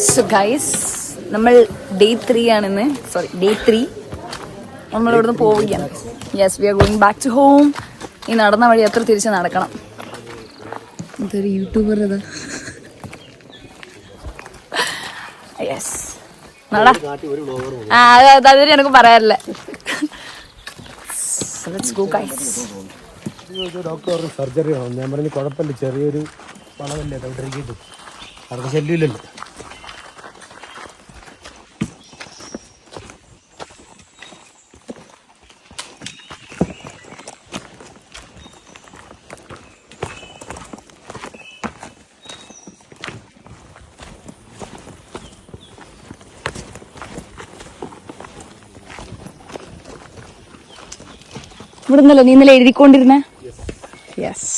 So guys, നമ്മൾ day 3 ആണെന്ന്. Sorry, day 3 നമ്മളിവിടുന്ന് പോവുകയാണ്. Yes, we are going back to home. ഈ നടന്ന വഴി അത്ര തിരിച്ച് നടക്കണം. ഇതൊരു യൂട്യൂബർ ഇതാ. യെസ്, നട. അതൊരു എനിക്ക് പറയാറില്ല. ഡോക്ടർ സർജറി ആണോ? ഞാൻ പറഞ്ഞു കുഴപ്പമില്ല, ചെറിയൊരു പണമല്ലേ, ഡോക്ടറിക്കിട്ടു അവർക്ക് ശല്യമില്ലല്ലോ. ഇവിടെ നിന്നല്ലോ നീ ഇന്നലെ എഴുതിക്കൊണ്ടിരുന്നേ? യെസ്.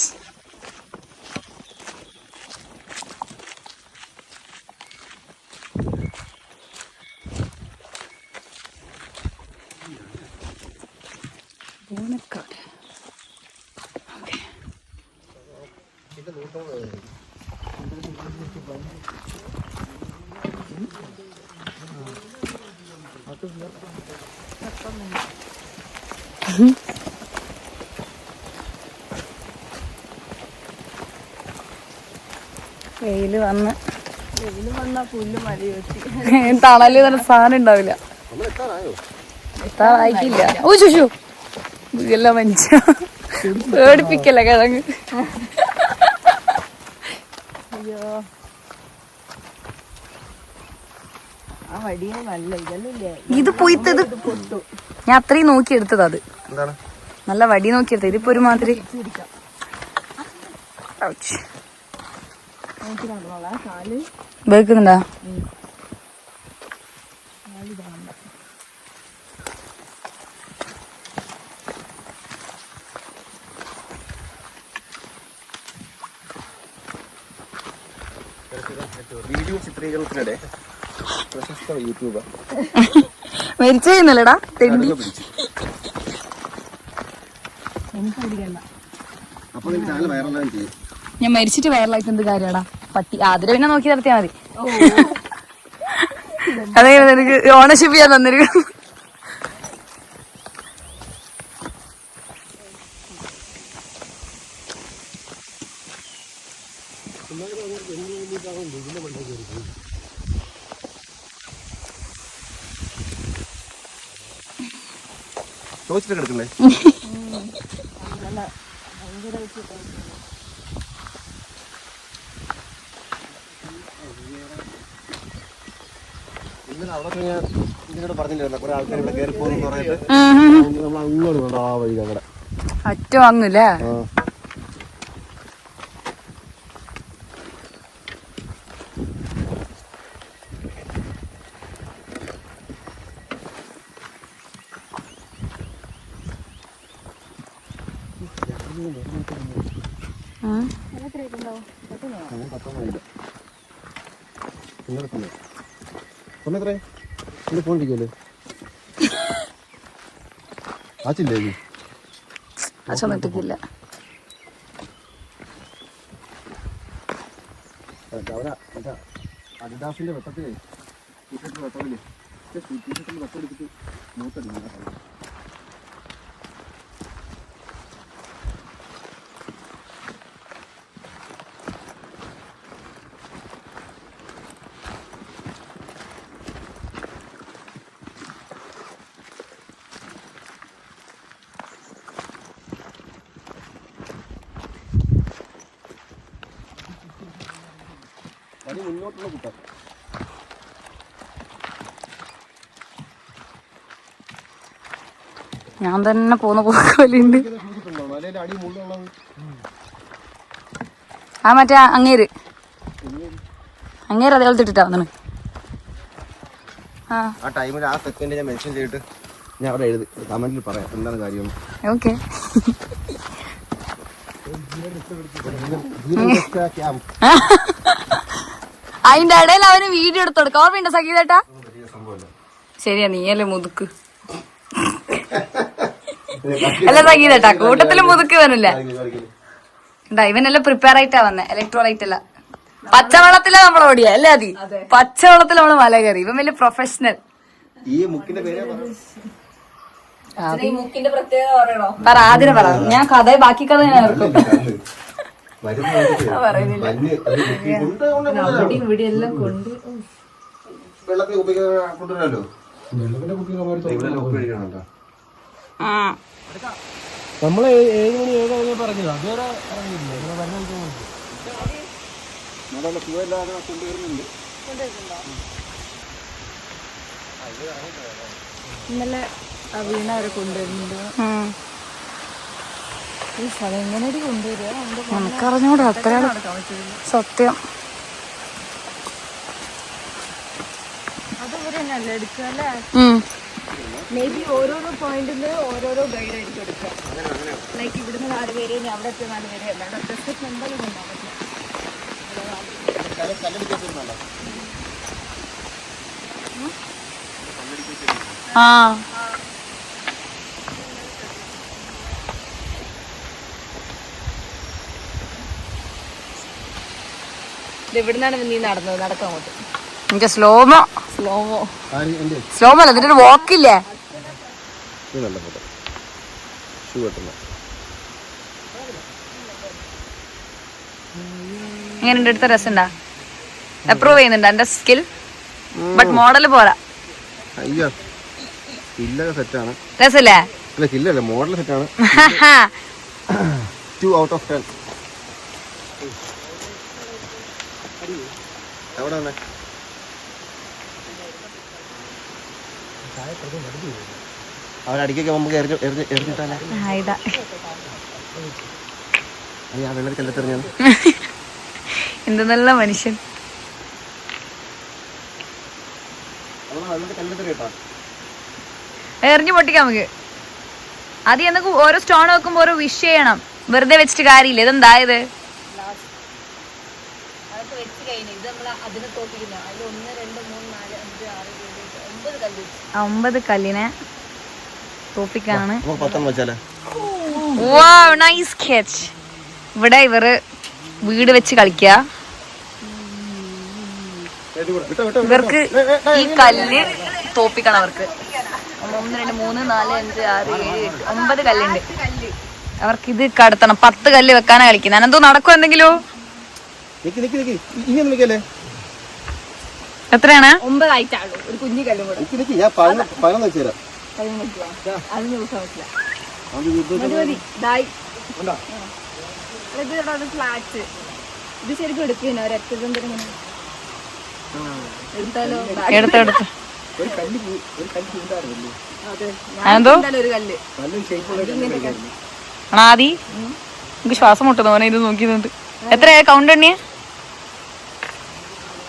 വെയില് വന്ന പുല്ല് മഴ വെച്ച് തണല് തന്നെ സാധനം ഉണ്ടാവില്ല. എത്താറായിട്ടില്ല. ഓ ചുഷു എല്ലാം മനുഷ്യ പേടിപ്പിക്കല്ലേ കിഴങ്ങ്. അയ്യോ, ഇത് പൊയ്ത്തത് ഞാൻ അത്രയും നോക്കിയെടുത്തത്. അത് നല്ല വടി നോക്കിയെടുത്തത്. ഇതിപ്പോ ഒരുമാതിരി വേക്കുന്നുണ്ടാ? വീഡിയോ ചിത്രീകരണത്തിനിടെ പ്രശസ്ത യൂട്യൂബർ മരിച്ചേന്നല്ലടാ തെണ്ടി. ഞാൻ മരിച്ചിട്ട് വൈറലായിട്ട് എന്ത് കാര്യടാ? പട്ടി ആതിര പിന്നെ നോക്കി നടത്തിയാ മതി. അതെ, എനിക്ക് ഓണർഷിപ്പ് ചെയ്യാൻ തന്നിരിക്കും. കിടക്കല്ലേ ഇന്നലെ അവിടെ ഞാൻ ഇതിനോട് പറഞ്ഞില്ലായിരുന്നു, കുറെ ആൾക്കാർ ഇവിടെ കയറി പോകുന്നു പറഞ്ഞിട്ട് നമ്മൾ അങ്ങോട്ട് വേണ്ട ആ വഴി അവിടെ അറ്റോ അങ്ങല്ലേ. ഒന്നെത്രേ ഇത് പോണ്ടിരിക്കുമല്ലോ. ആച്ചില്ലേ അച്ഛന്നിട്ടില്ല. അഡിഡാസിന്റെ വെട്ടത്തിലേ ടീഷർട്ടിൽ വെട്ടമില്ലേ, ടീഷർട്ടിൽ വെട്ടെടുത്തിട്ട് മൂത്തടിക്കും. പനി മുന്നോട്ടുള്ള കുട്ടാ. ഞാൻ തന്നെ പോന്ന പോലുണ്ട്. ആ മറ്റേ അങ്ങേര് അതേപോലത്തെ ഇട്ടിട്ടാ വന്നത്. ആ ടൈമിൽ ആ സെക്കൻഡ് ഞാൻ മെൻഷൻ ചെയ്തിട്ട് ഞാൻ അവിടെ എഴുതി കമന്റിൽ പറയാം എന്താണ് കാര്യം. ഓക്കെ. അതിന്റെ ഇടയിൽ അവന് വീഡിയോ എടുത്ത് കൊടുക്കാം. ഓർമ്മയുണ്ടോ സഖീതേട്ടാ? ശരിയാ, നീയല്ലേ മുതുക്ക്. അല്ല സഖീതേട്ടാ, കൂട്ടത്തില് മുതുക്ക് വന്നില്ല. ഇവനെല്ലാം പ്രിപ്പയർ ആയിട്ടാ വന്നെ, ഇലക്ട്രോലൈറ്റ് അല്ല. പച്ചവെള്ളത്തിലാ നമ്മൾ ഓടിയ അല്ലേ അതി? പച്ചവെള്ളത്തിൽ നമ്മള് മല കയറി. ഇവൻ വലിയ പ്രൊഫഷണൽ. ഈ മുക്കിന്റെ പേര് മുക്കിന്റെ പ്രത്യേകത പറയണോ? പറ, ആദ്യം പറ. ഞാൻ കഥ, ബാക്കി കഥ ഞാൻ ഓർക്കും. ഇവിടെ എല്ലാം കൊണ്ട് വെള്ളത്തിൽ കൊണ്ടുവരാമല്ലോ. നമ്മള് 7 മണി 7 പറഞ്ഞത് അതുവരെ ഇറങ്ങിയില്ല. ഇന്നലെ വീണ അവരെ കൊണ്ടുവരുന്നുണ്ട്. ഈ സ്ഥലം എങ്ങനെയാണ് കൊണ്ടുവരിക? നമുക്കറിഞ്ഞൂടാ അത്ര സത്യം. അതുപോലെ തന്നെയല്ലേ എടുക്കുക അല്ലേ? മേ ബി ഓരോരോ പോയിന്റില് ഓരോരോ ഗൈഡ് ആയിരിക്കും എടുക്കുക. ലൈക്ക് ഇവിടുന്ന് 4 പേര്, അവിടെ എത്തിയ 4 പേര്, അല്ലാണ്ട് ഒറ്റ എന്തായാലും കൊണ്ടാൻ പറ്റില്ല. ആ ഇവിടുന്നാണ് നീ നടന്നത്. നടക്കാൻ അങ്ങോട്ട്. എനിക്ക് സ്ലോമോ അല്ല, ഇതിന്റെ ഒരു വാക്കില്ലേ? എങ്ങനെയുണ്ട്? എടുത്ത രസമുണ്ടാ? അപ്രൂവ് ചെയ്യുന്നുണ്ട് എന്റെ സ്കിൽ? ബട്ട് മോഡല് പോരാ. രസല്ലേ? മോഡൽ സെറ്റാണ്. 2 out of 10. അവരടിക്കൊക്കെ നമുക്ക് എറിഞ്ഞിട്ടാലേ വെള്ളത്തിലെറിഞ്ഞാണ്. എന്ത് നല്ല മനുഷ്യൻ. എറിഞ്ഞു പൊട്ടിക്കാം നമുക്ക്. അത് എന്നൊക്കെ ഓരോ സ്റ്റോൺ വെക്കുമ്പോ ഓരോ വിഷ് ചെയ്യണം. വെറുതെ വെച്ചിട്ട് കാര്യമില്ല. ഇതെന്തായത്? 9 കല്ലിനെ തോപ്പിക്കാനാണ്. Nice sketch. ഇവിടെ ഇവര് വീട് വെച്ച് കളിക്കുക. ഇവർക്ക് ഈ കല്ല് തോപ്പിക്കണം. അവർക്ക് 1 2 3 4 5 6 7 8 9 കല്ലുണ്ട്. അവർക്ക് ഇത് കടത്തണം. 10 കല്ല് വെക്കാനാ കളിക്കുന്നത്. അനന്തോ നടക്കും എന്തെങ്കിലും? എത്രയാണ്? 9 ആയിട്ടാണോ? ഒരു കുഞ്ഞു കല്ലും കൂടെ. ഫ്ലാറ്റ് ഇത് ശരിക്കും എടുക്കുന്ന എടുത്താലോ? എടുത്തെടുത്ത് ആദി എനിക്ക് ശ്വാസം മുട്ടുന്നു മോനെ ഇത് നോക്കിയതുകൊണ്ട്. എത്രയാ കൗണ്ട് എണ്ണിയ?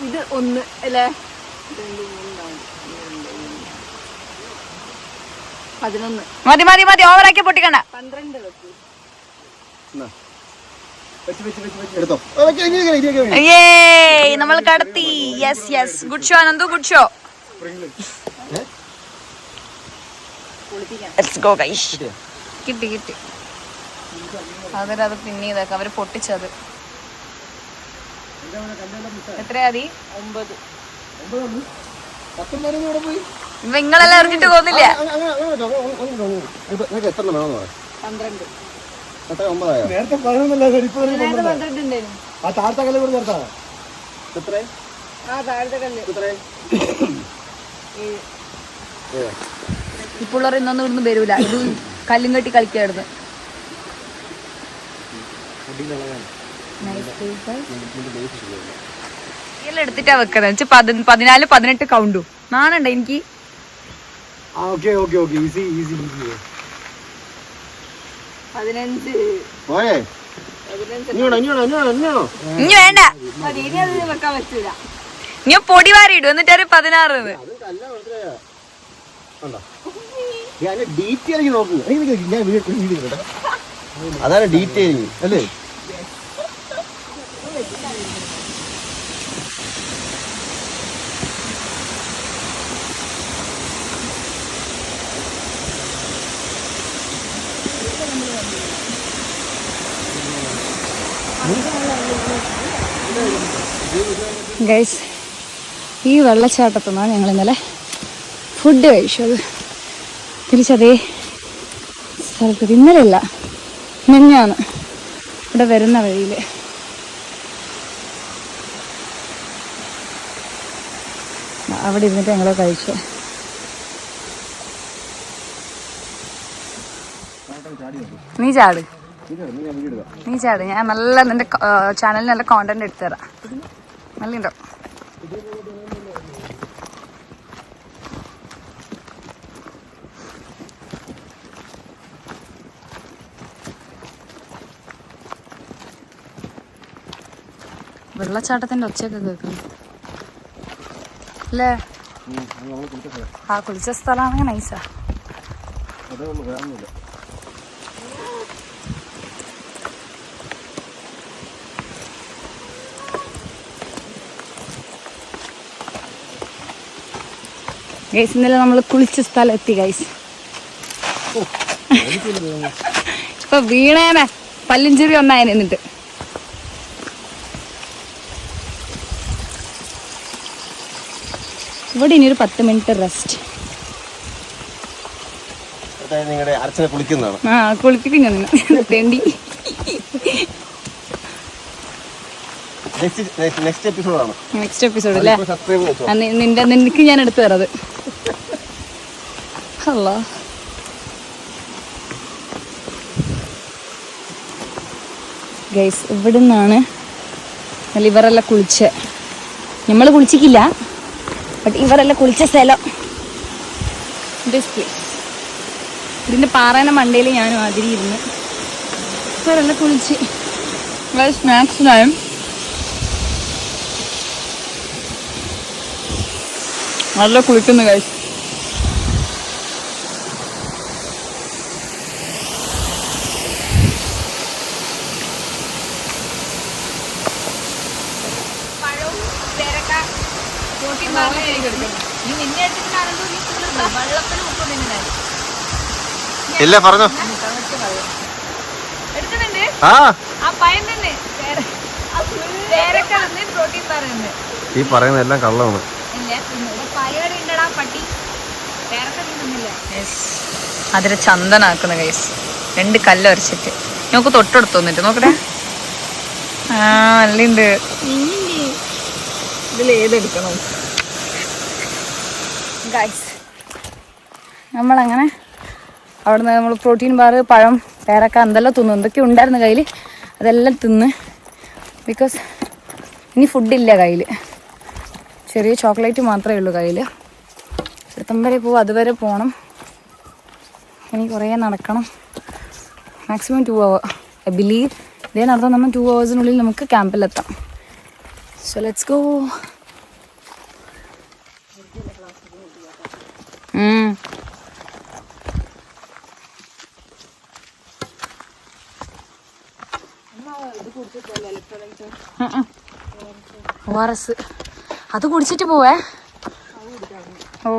ഇത് 1 അല്ലേ? 11. മതി മതി മതി, ഓവറാക്കി പൊട്ടിക്കണ്ട. 12 വെക്ക്. നമ്മൾ കടത്തി. Yes yes, good show Ananthu, good show. കിട്ടി കിട്ടി. അത് പിന്നെ ഇതാക്കാം. അവര് പൊട്ടിച്ചത് എത്രയാതി? 9. നിങ്ങളെല്ലാം എറിഞ്ഞിട്ട് പോകുന്നില്ല. 12. നേരത്തെ 11 ആ താഴത്തെ കല്ല് കൂടെ ചേർത്താ. ഇപ്പോഴൊന്നും ഇവിടുന്ന് വരൂല. ഇത് കല്ലും കെട്ടി കളിക്കായിരുന്നു. എടുത്തിട്ടാ വെക്കുന്നത്. 14 18 കൗണ്ടും നാണുണ്ട് എനിക്ക്. ഇനി വേണ്ട, ഇനി പൊടി വാരി ഇടും. എന്നിട്ട് 16. അതാണ് ഡീറ്റെയിലിംഗ് അല്ലേ? ഗൈസ്, ഈ വെള്ളച്ചാട്ടത്തിൽ നിന്നാണ് ഞങ്ങൾ ഇന്നലെ ഫുഡ് കഴിച്ചത്. തിരിച്ചതേ സ്ഥലത്ത് ഇന്നലെയല്ല, മിനിഞ്ഞാന്ന് ഇവിടെ വരുന്ന വഴിയിൽ. അവിടെ ഇരുന്നിട്ട് ഞങ്ങൾ കഴിച്ചു. നീ ചാട്, ഞാൻ നല്ല നിന്റെ ചാനലിൽ നല്ല കോണ്ടന്റ് എടുത്തു തരാം. നല്ലുണ്ടോ? വെള്ളച്ചാട്ടത്തിന്റെ ഒച്ചയൊക്കെ കേൾക്കുന്നു അല്ലേ? ആ കുളിച്ച സ്ഥലമാണെങ്കിൽ നൈസാ. ഗൈസ്, ഇന്നലെ നമ്മൾ കുളിച്ച സ്ഥലം എത്തി ഗൈസ്. ഇപ്പൊ വീണേനെ പല്ലിഞ്ചിരി ഒന്നായനെ. എന്നിട്ട് ഇവിടെ ഇനി ഒരു 10 മിനിറ്റ് റെസ്റ്റ്. നിങ്ങളുടെ അച്ഛനെ കുളിക്കുന്നതാണ്. ആ, കുളിപ്പിക്കും ഞാൻ തേണ്ടി. നെക്സ്റ്റ് എപ്പിസോഡാണ്. നെക്സ്റ്റ് എപ്പിസോഡ് അല്ലേ? നിനക്ക് ഞാൻ എടുത്തു തരാത്. അല്ലാ, ഗൈസ്, ഇവിടുന്നാണ് ഇവരെല്ലാം കുളിച്ച്. നമ്മൾ കുളിച്ചിട്ടില്ല, ബട്ട് ഇവരെല്ലാം കുളിച്ച സ്ഥലം ഇതിന്റെ പാറേന്റെ മണ്ടയിൽ ഞാനും ആതിരി ഇരുന്ന് ഇവരെല്ലാം കുളിച്ച്. Snacks time. നല്ല കുളിക്കുന്നു ഗൈസ്. ഇല്ല, പറഞ്ഞോ. ഈ പറയുന്ന എല്ലാം കള്ളമാണ്. അതിന് ചന്ദനാക്കുന്ന ഗൈസ്. 2 കല്ല് ഉരച്ചിട്ട് നമുക്ക് തൊട്ടെടുത്ത് വന്നിട്ട് നോക്കട്ടെ. ആ, നല്ലുണ്ട്. ഇതിലേതെടുക്കണം ഗൈസ്? നമ്മളങ്ങനെ അവിടുന്ന് നമ്മൾ പ്രോട്ടീൻ ബാർ, പഴം, പേരക്ക എന്തെല്ലാം തിന്നു. എന്തൊക്കെ ഉണ്ടായിരുന്നു കയ്യിൽ, അതെല്ലാം തിന്ന്. ബിക്കോസ് ഇനി ഫുഡില്ല കയ്യിൽ. ചെറിയ ചോക്ലേറ്റ് മാത്രമേ ഉള്ളൂ കയ്യിൽ. ഇടത്തം വരെ പോകും, അതുവരെ പോകണം. ഇനി കുറേ നടക്കണം. Maximum 2 hours I believe. ഇതിനർത്ഥം നമ്മൾ 2 hours നമുക്ക് ക്യാമ്പിലെത്താം. So let's go. ORS അത് കുടിച്ചിട്ട് പോവേ. ഓ,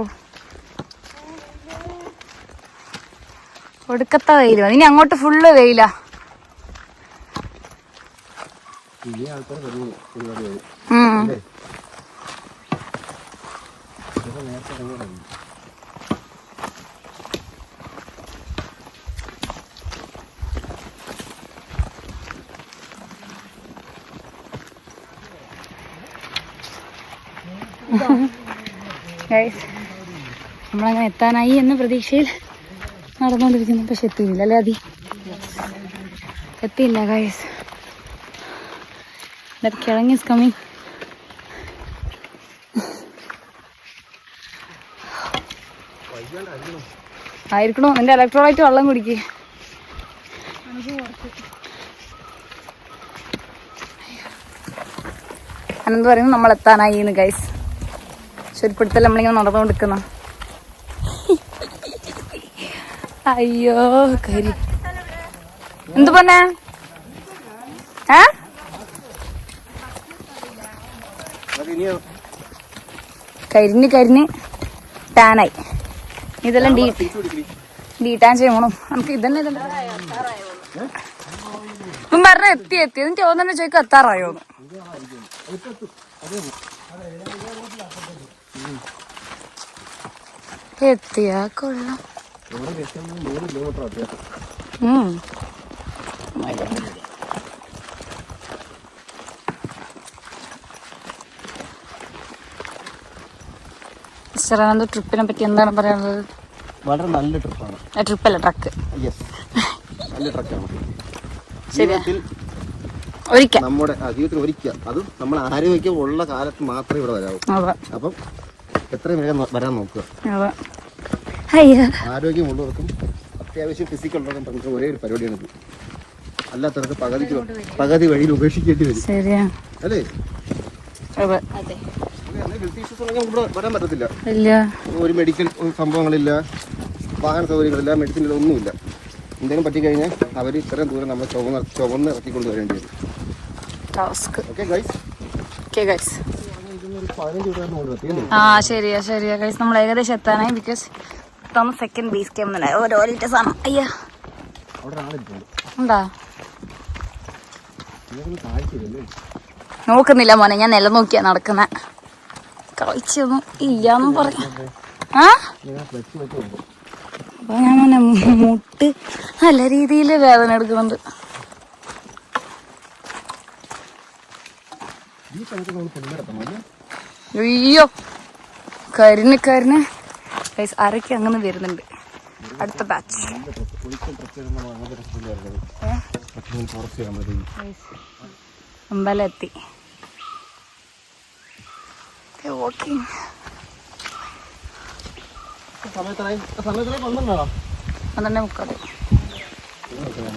ഒടുക്കത്ത വെയില്. ഇനി അങ്ങോട്ട് ഫുള്ള് വെയിലാ. നമ്മളങ്ങനെ എത്താനായി എന്ന പ്രതീക്ഷയിൽ നടന്നുകൊണ്ടിരിക്കുന്നു. പക്ഷെ എത്തിയില്ല അല്ലേ? എത്തിയില്ല ഗൈസ്. That കിഴങ്ങ് is coming. ആയിരിക്കണോ? നിന്റെ ഇലക്ട്രോളൈറ്റ് വെള്ളം കുടിക്ക്. അനന്ത് പറയുന്നു നമ്മൾ എത്താനായി ഗൈസ്. ശരിപ്പെടുത്തൽ നമ്മളിങ്ങനെ നടന്നുകൊണ്ടിരിക്കുന്ന. അയ്യോ കരി എന്ത് പറഞ്ഞ? കരിഞ്ഞ് ടാനായി. ഇതെല്ലാം ഡീടാൻ ചെയ്യണം. നമുക്ക് ഇതന്നെ ഇപ്പം പറഞ്ഞ എത്തി എന്നിട്ട് തോന്നുന്നു ചോദിക്കും എത്താറായോന്ന്. എത്തിയാ കൊള്ളാം. മിസ്റ്റർ ട്രിപ്പിനെ പറ്റി എന്താണ് പറയാനുള്ളത്? വളരെ നല്ല ട്രിപ്പാണ്. ട്രിപ്പല്ല, ട്രക്ക്. നല്ല ട്രക്കാണ്. ശരിയാ, ഒരിക്കൽ നമ്മുടെ ജീവിതത്തിൽ ഒരിക്കൽ, അതും നമ്മൾ ആരോഗ്യം ഉള്ള കാലത്ത് മാത്രമേ ഇവിടെ വരാവൂ. അപ്പം എത്രയും വേഗം വരാൻ നോക്കുക. ആരോഗ്യമുള്ളവർക്കും അത്യാവശ്യം ഫിസിക്കുള്ളവർക്കും പറ്റുന്ന ഒരേ ഒരു പരിപാടിയാണ് ഇത്. അല്ലാത്തവർക്ക് പകുതി വഴിയിൽ ഉപേക്ഷിക്കേണ്ടി വരും. ശരിയാ അല്ലേ? അതെ. ഇവിടെ വരാൻ പറ്റത്തില്ല. ഒരു മെഡിക്കൽ സംഭവങ്ങളില്ല, വാഹന സൗകര്യങ്ങളില്ല, മെഡിസിനില്ല, ഒന്നുമില്ല. എന്തെങ്കിലും പറ്റിക്കഴിഞ്ഞാൽ അവർ ഇത്രയും ദൂരം നമ്മൾ ചുവന്ന് ഇറക്കിക്കൊണ്ട് വരേണ്ടി വരും. ശരിയാ ഗൈസ്, നമ്മൾ ഏകദേശം എത്താനായി. ബിക്കോസ് ഇതാണ് സെക്കൻഡ് ബേസ് ക്യാമ്പ് തന്നെ. ഓരോ ലിറ്റേഴ്സ് ആണ്. അയ്യാ ഉണ്ടാ നോക്കുന്നില്ല മോനെ, ഞാൻ നില നോക്കിയാ നടക്കുന്ന. കാഴ്ചയൊന്നും ഇല്ലാന്നും പറയാം. അപ്പൊ ഞാൻ മോനെ മുട്ട് നല്ല രീതിയിൽ വേദന എടുക്കുന്നുണ്ട്. അയ്യോ കരിന് ഗൈസ്, ആരൊക്കെ അങ്ങനെ വരുന്നുണ്ട്. അടുത്ത ബാച്ച് അമ്പലത്തി വാക്കിംഗ്. 12:30.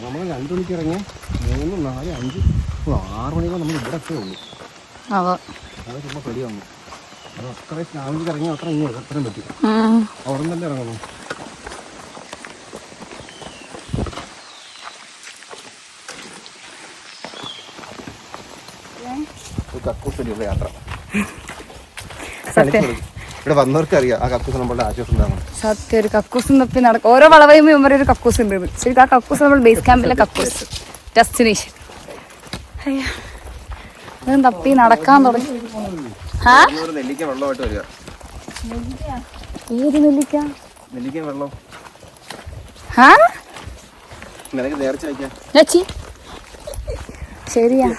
നമ്മൾ 2 മണിക്ക് ഇറങ്ങിയ 3, 4, 5, 6 മണിക്കൂർ നമ്മൾ ഇവിടെ ഒക്കെ ഉള്ളൂ. അത് ചുമ്മാ പെടി വന്നു. അത് അത്ര സ്നാമിക്ക് ഇറങ്ങി അത്ര ഇങ്ങോട്ട് അത്രയും പറ്റി. അവിടെ തന്നെ ഇറങ്ങണം. കക്കൂസടിയുള്ള യാത്ര. ഇവിടെ വന്നവർക്ക് അറിയാം ആ കക്കൂസ് നമ്മളുടെ ആശ്വാസം എന്താണ്. സത്യം, ഒരു കക്കൂസും തപ്പി നടക്കും. ഓരോ വളവയും ഇവരെ ഒരു കക്കൂസ് ഉണ്ട്. ശരി, ആ കക്കൂസ് നമ്മൾ ബേസ് ക്യാമ്പിലെ കക്കൂസ് ഡെസ്റ്റിനേഷൻ. അതും തപ്പി നടക്കാൻ തുടങ്ങി. നെല്ലിക്ക വെള്ളമായിട്ട് വരിക. ഏത് നെല്ലിക്ക? നെല്ലിക്ക വെള്ളം നിനക്ക് നേർച്ച വയ്ക്കാം. ശരിയാ.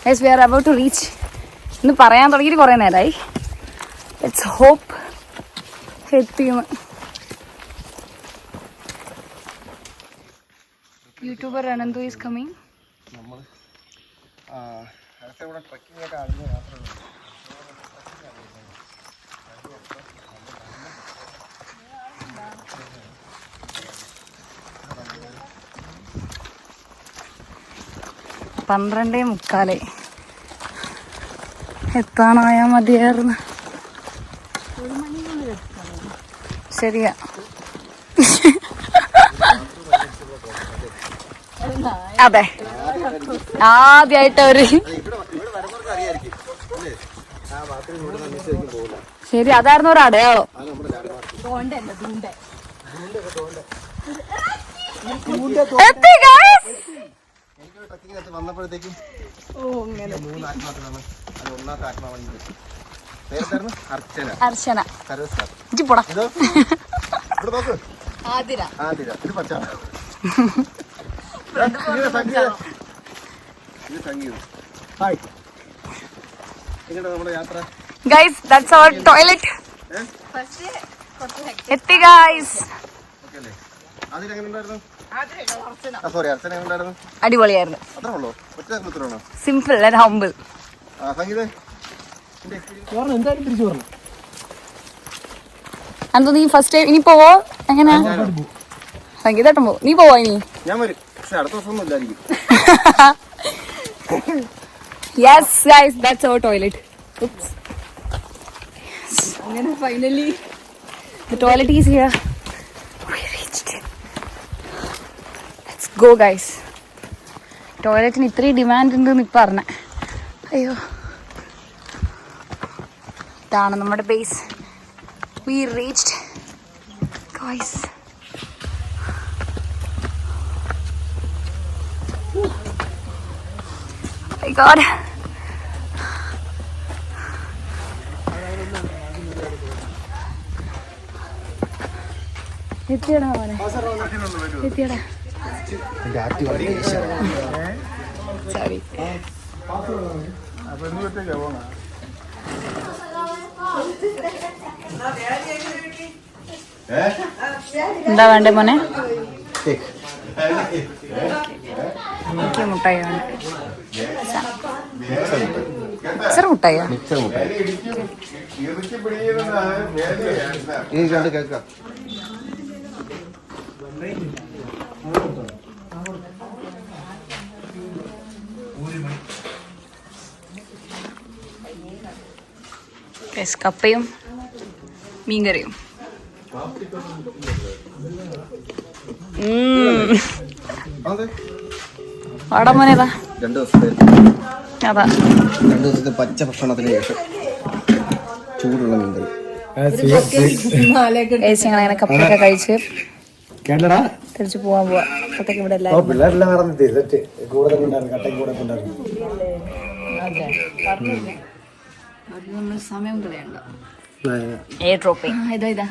Yes, we are about to reach. ഇന്ന് പറയാൻ തുടങ്ങിയിട്ട് കുറേ നേരമായി. Let's hope എത്തിയെന്ന്. YouTuber Ananthu is coming. നമ്മൾ പന്ത്രണ്ടേ മുക്കാല് എത്താനായാ മതിയായിരുന്നു. ശരിയാ. അതെ, ആദ്യമായിട്ട് ഒരു ശരി, അതായിരുന്നു ഒരു അടയാളം. വന്നപ്പോഴത്തേക്കും അർച്ചന Guys, that's our toilet. എത്തി ഗൈസ്. അടിപൊളിയായിരുന്നു. Simple and humble. നീ ഫസ്റ്റ് ടൈം ഇനി പോവോ? എങ്ങനെയാ സംഗീതം പോവോ? നീ പോവോ ഇനി? Yes guys, that's our toilet. Oops. അങ്ങനെ finally the toilet is here. We reached. Let's go guys. ടോയ്ലറ്റിന് ഇത്രയും ഡിമാൻഡ് ഉണ്ടെന്ന് ഇപ്പം അറിഞ്ഞ. അയ്യോ, ഇതാണ് നമ്മുടെ base. We reached guys. my god. എത്തിയടാ മോനെ, എത്തിയടാ. സോറി. എന്താ വേണ്ടേ മോനെ? എനിക്ക് മുട്ടായി വേണം. ചെറു മുട്ടായിയാ? കപ്പയും മീൻകറിയും. വാടാ മോനേതാ? 2 ദിവസത്തെ അതാ 2 ദിവസത്തെ പച്ച ഭക്ഷണത്തിന് ശേഷം ചൂടുള്ള മീൻകറി. അങ്ങനെ കപ്പൊക്കെ കഴിച്ച് തിരിച്ചു പോവാൻ പോവാ. അപ്പത്തേക്ക് ഇവിടെ നമ്മൾ സമയം കളയണ്ട. ഇതാ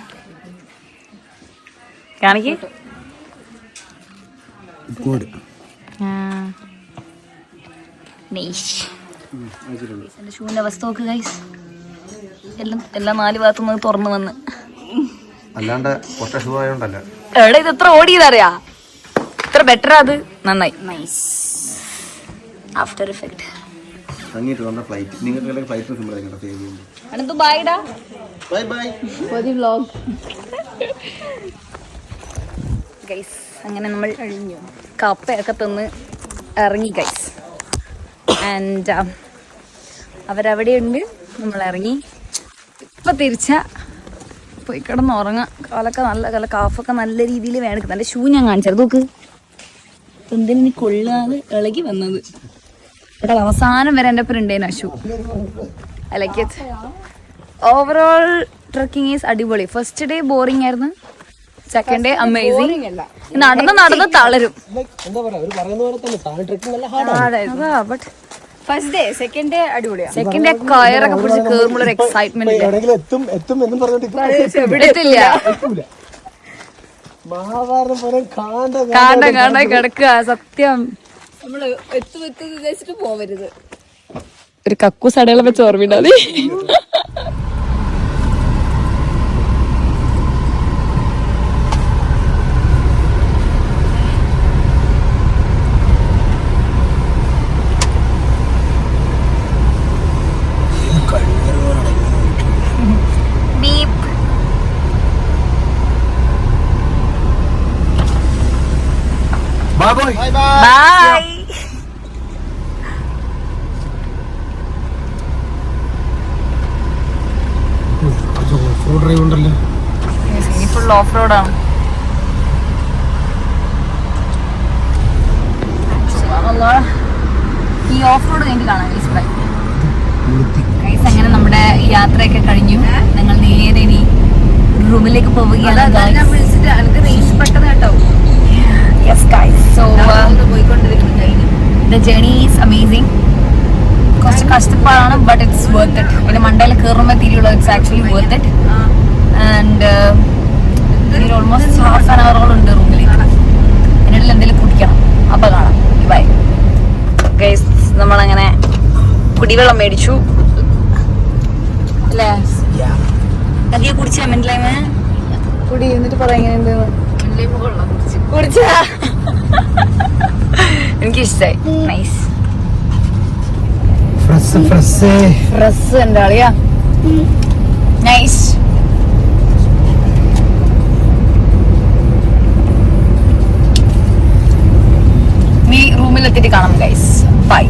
കാണിക്ക്. എന്റെ ഷൂവിന്റെ അവസ്ഥ നോക്ക് ഗൈസ്. എല്ലാം 4 ഭാഗത്തുനിന്ന് തുറന്നു വന്ന്. അല്ലാണ്ട് ഷൂ ആയോണ്ടല്ല. എവിടെ ഇത് എത്ര ഓടിയതറിയാ? ഇത്ര ബെറ്റർ. അത് നന്നായി. Nice after effect. അങ്ങനെ നമ്മൾ കപ്പയൊക്കെ തിന്ന് ഇറങ്ങി ഗൈസ്. ആൻഡ് അവരവിടെ ഉണ്ട്, നമ്മൾ ഇറങ്ങി. ഇപ്പം തിരിച്ച പോയി കിടന്ന് ഉറങ്ങാം. കാലൊക്കെ കാഫൊക്കെ നല്ല രീതിയിൽ വേണം. എൻ്റെ ഷൂ ഞാൻ കാണിച്ചത് നോക്ക്. എന്തിനു കൊള്ളാതെ ഇളകി വന്നത്. ഇവിടെ അവസാനം വരെ എൻ്റെ ഒപ്പം ഉണ്ടായിരുന്നു ആ shoe. I like it. Overall trekking is അടിപൊളി. ഫസ്റ്റ് ഡേ ബോറിംഗ് ആയിരുന്നു, സെക്കൻഡ് ഡേ അമേസിങ്. നടന്ന് തളരും. But first day second day അടിപൊളിയാണ്. സെക്കൻഡ് ഡേ കയറൊക്കെ പിടിച്ച് കയറുമ്പോൾ ഒരു എക്സൈറ്റ്മെന്റ് കാണ്ട കിടക്കുക. സത്യം നമ്മള് എത്തും വിചാരിച്ചിട്ട് പോവരുത്. ഒരു കക്കൂസ് അടയാളം വെച്ച് ഓർമ്മയിണ്ടാതി. ബൈ. ഫുൾ ഓഫ് റോഡാണ്. ഈ ഓഫ് റോഡ് എനിക്ക് കാണാൻ ഇഷ്ടമായി. അങ്ങനെ നമ്മുടെ യാത്രയൊക്കെ കഴിഞ്ഞു. ഞങ്ങൾ നേരെ ഇനി റൂമിലേക്ക് പോവുകയാണ്. കേട്ടോ. Yes guys, so the journey is amazing. കുറച്ച് കഷ്ടപ്പാടാണ്, but it's worth it. പിന്നെ മണ്ടയിൽ കയറുമ്പോൾ തിരിയുള്ള it's actually worth it. And almost half an hour ഉണ്ട് റൂമിലേക്ക്. അതിനിടയിൽ എന്തെങ്കിലും കുടിക്കണം. അപ്പോൾ കാണാം. Bye guys. നമ്മളങ്ങനെ കുടിവെള്ളം മേടിച്ചു അല്ലേ? അധികം കുടിച്ചാ മനസ്സിലായി കുടി. എന്നിട്ട് പറയാം എങ്ങനെയുണ്ട്. കുടിച്ചാ എനിക്കിഷ്ടായി. നൈസ് ഫ്രസ് എൻ്റെ ആളിയാ. നൈസ്. നീ റൂമിലെത്തിയിട്ട് കാണാം ഗൈസ്. ബൈ.